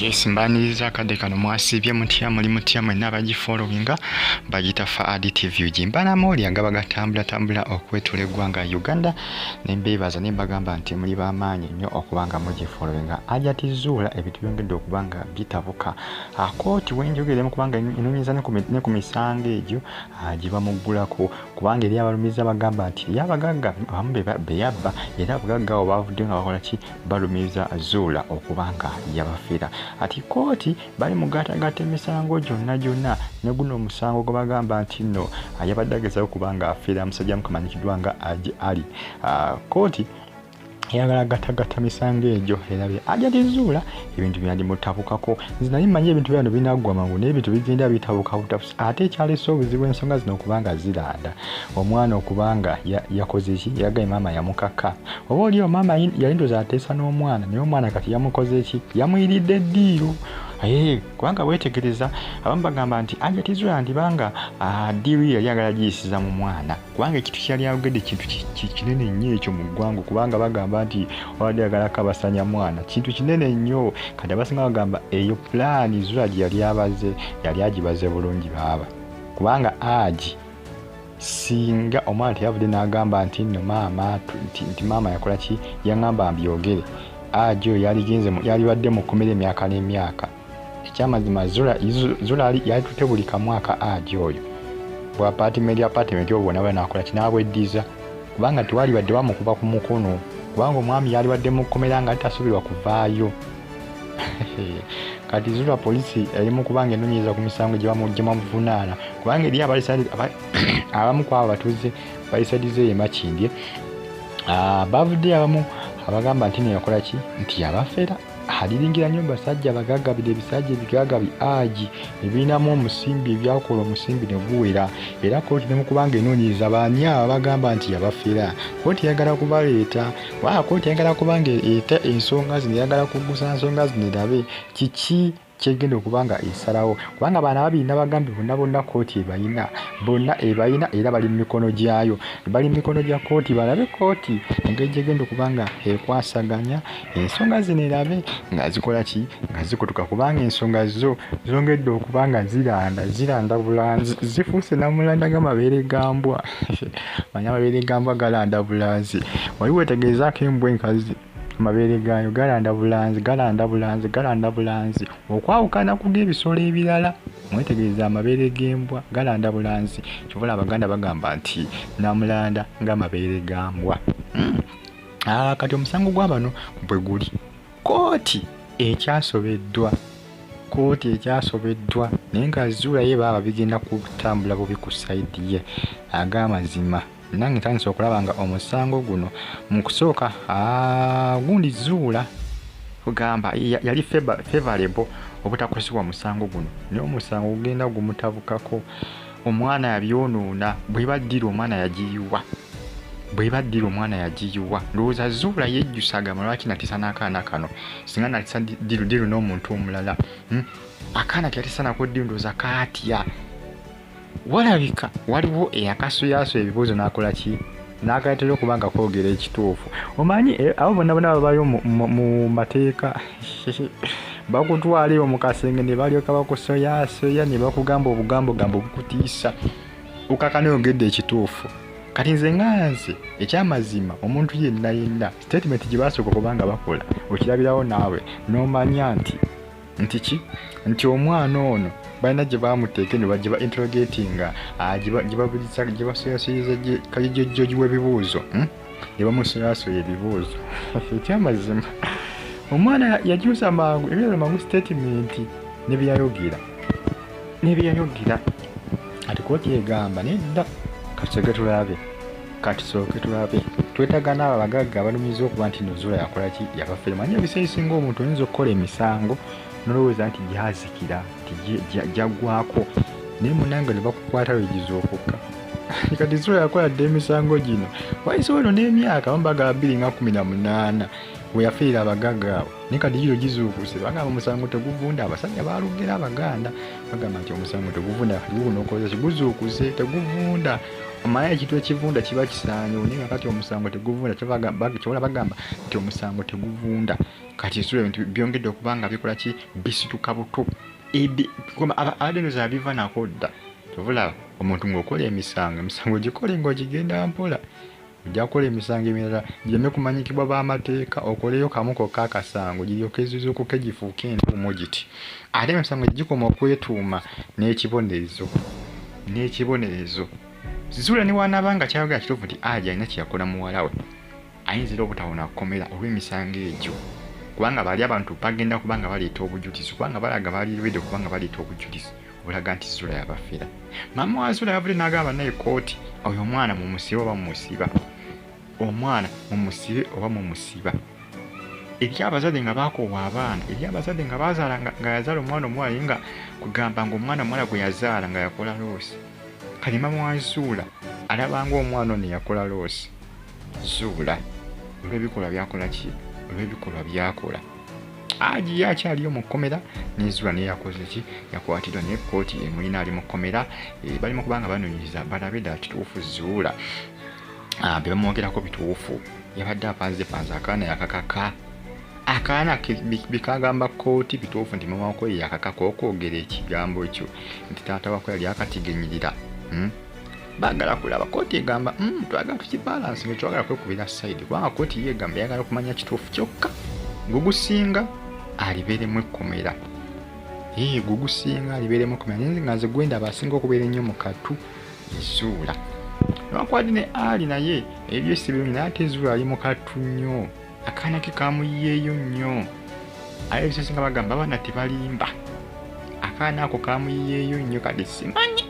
Yes, mbaniriza akadde kano mwasibye mutya muli mutya mwenna abagifollowinga bagita Faadi TV jimbana moli nga bagatambula okwetula eggwanga Uganda nembeebaza nembagamba nti muli bamaanyi nnyo okubanga mugifollowinga Hajjat Zurah ebintu byongedde okubanga bitabuka akooti wenjogeremu kubanga enonyeza ne ku misango egyo giba muggulako kubanga eri abalumiza bagamba nti yabagagga abamu beyabba era abagagga abo bavudde nga bakola ki balumiza Zurah okubanga yabafira ati kooti bali mugatagata emisango gyonna ne guno omusango gwe bagamba nti nno yabadde agezaako kubanga afira musajja mukamanyikiddwa nga ali kooti eyagala gatagata misango egyo erabe Hajjat Zurah ebintu byandi mutabukako nze nali mmanyi ebintu byano binaggwa mangu naye ebintu bigenda bitabuka butabusa ate ekyaleese obuzibu ensonga zino okubanga ziranda omwana okubanga yakoze ki yagaye maama yamukaka oba oliyo maama yalindoza ateesa n'omwana naye omwana kati yamukoze ki yamuyiridde eddiiro kubanga wetegereza abamu bagamba nti Hajjat Zurah ndibanga ddiiru yali agala giyisiza mu mwana kubanga ekintu kyali ayogedde kintu kinene nnyo ekyo mu ggwanga kubanga bagamba nti obadde agalako abasanya mwana kintu kinene nnyo kati abasinga bagamba eyo pulaani Zurah gye yali agibaze bulungi baaba kubanga agi singa omwana teyavudde n'agamba nti nno maama nti maama yakola ki yaŋŋamba mbyogere agi oyo yalibadde mu kkomera emyaka n'emyaka ekyamazima Zurah yali tutte buli kamwaka agi oyo bwa apaatimenti obo bonna banakola kinabweddiza kubanga tewali badde bamukuba ku mukono kubanga omwami yali badde mu kkomera nga tasuubirwa kuvaayo kati Zurah poliisi erimu kubanga enonyereza ku misango gye bamuvunaana kubanga eri abamu ku abo batuuze balisadize ye Makindye bavudde abamu abagamba nti neyakola ki nti yabafera aliringira nnyo basajja bagagabira ebisajja ebigagabi agi ebirinamu omusimbi ebyakola omusimbi ne guwera era kooti ne mukubanga enoonyereza baani abo bagamba nti yabafera kooti yagala kubaleeta kooti yagala kubanga eeta ensonga zino yagala kugusa nsonga zino erabe kiki kyegenda okubanga esalawo kubanga abaana babiri nabagambe bonna kooti ebayina era bali mu mikono gyayo bali mu mikono gya kooti balabe kooti engeri gyegenda okubanga ekwasaganya ensonga zino erabe nga zikola ki nga zikutuka kubanga ensonga zo zongedde okubanga ziranda bulanzi zifuuse namulanda g'amabeere gambwa manya amabeere gambwa galanda bulanzi wali wetegeezaako embwa enkazi amabeere gayo galanda bulanzi okwawukana ku g'ebisolo ebirala mwetegereza amabeere g'embwa galanda bulanzi kivula abaganda bagamba nti namulanda ng'amabeere gambwa kati omusango gwa bano bwe guli kooti ekyasobeddwa naye nga Zurah ye baaba bigenda kutambula bubi ku sayidi ye ag'amazima nange ntandise okulaba nga omusango guno mu kusooka gundi Zurah kugamba yali favorable obutakozesebwa musango guno naye omusango gugenda gumutabukako omwana yabyonoona bwe baddira omwana yagiyiwa ndowooza Zurah yejjusaga malwaki natisa n'akaana kano singa natisa diru n'omuntu omulala akaana kyatisa nako diru ndowooza kaatya walabika waliwo eyakasuyaso ebibuuzo n'akola ki n'akayetera okubanga kwogera ekituufu omanyi abo bonna babayo mu mateeka bakutwala eyo mu kasenge ne balyoka bakusoyasoya ne bakugamba obugambo bukutiisa ukaka neyogedde ekituufu kati nze nganze ekyamazima omuntu yenna statement gye basooka okubanga bakola okirabirawo naawe n'omanya nti omwana ono balina gye bamuteeke ne bagiba interrogatinga gye basoyasoyeza kajojjoji w'ebibuuzo ne bamusoyasoya ebibuuzo ekyamazima omwana yakyusa mangu ebirala mangu statement ne byeyayogera ati kooti egamba nedda katusooke tulabe twetaaga n'abo abagagga abalumiza okuba nti no Zurah yakola ki yabafere manyi ebiseera ebisinga omuntu oyinza okukola emisango nolowooza nti gyazikira jaggwako naye munange ne bakukwata wegiza okukka kati Zurah yakola dde emisango gino wayisewo eno n'emyaka bambaga 2018 we yafiira abagagga abo naye kati giro gizuukuse bagamba omusango teguvunda abasajja baalugera abaganda bagamba nti omusango teguvunda kati guno okozesa guzuukuse teguvunda omanyi ekintu ekivunda kiba kisaanye naye kati omusango teguvunda kyobola bagamba nti omusango teguvunda kati Zurah ebintu byongedde okubanga bikola ki bisituka buto abadenoza abiva nakodda tobula omuntu ng'okola emisango gikole ng'ogigenda mpola ojja kukola emisango emirala gireme kumanyikibwa b'amateeka okoleyo kamu kokka akasango giryoke ezuukuke gifuuke entuumu giti ate emisango gikoma okwetuuma n'ekibonerezo Zurah ne wanaabanga kyayogera kituufu nti alina kyeyakola muwala we ayinza era obutawona kukomera olw'emisango egyo kubanga bali abantu bagenda kubanga baleeta obujulizi kubanga balaga bali ready kubanga baleeta obujulizi obulaga nti Zurah yabafera maama wa Zurah yavudde n'agamba naye kooti oyo omwana mumusibe oba mumusiba omwana mumusibe oba mumusiba eri abazadde nga bakoowa abaana eri abazadde nga bazaala nga yazaala omwana omuwala nga kugamba ng'omwana omuwala gwe yazaala nga yakola loosi kali maama wa Zurah alabanga omwana ono yakola loosi Zurah olw'ebikolwa byakola ki olw'ebikolwa byakola agiye akyaliyo mu kkomera ne Zurah naye yakoze ki yakwatiddwa naye kooti emulina ali mu kkomera balimo kubanga banoonyereza balabe ddala kituufu Zurah bye bamwogerako bituufu yabadde apanze akaana yakakaka akaana bikagamba kooti bituufu nti maama wako yakakaka okwogera ekigambo ekyo nti taata wako yali akatigenyirira bagala kulaba kooti egamba twagala tukibalansi nga twagala kwekubira side kubanga kooti yegamba yagala okumanya kituufu kyokka gugusinga alibeeremu ekkomera gugusinga alibeeremu ekkomera naye nga nze gwenda abasinga okubeera ennyo mu katu Zurah newakwadi ne ali naye ebyesi birungi naye ate Zurah ali mu katu nnyo akaana ke kamuyiyeeyo nnyo aye ebisesinga bagamba abaana tebalimba akaana ako kamuyiyeeyo nnyo kati simanyi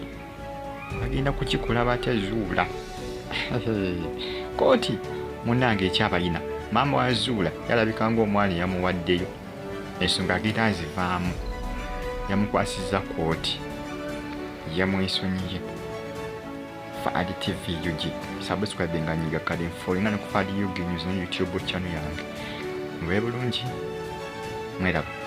bagenda kukikola batya Zurah kooti munnange ekyabalina maama wa Zurah yalabika ng'omwana yamuwaddeyo ensonga agenda azivaamu yamukwasizza kooti yamwesonyiye Fad TV UG subscribe nga nyiga kale folina ne ku Fad UG news ne YouTube channel yange mwe bulungi mweraba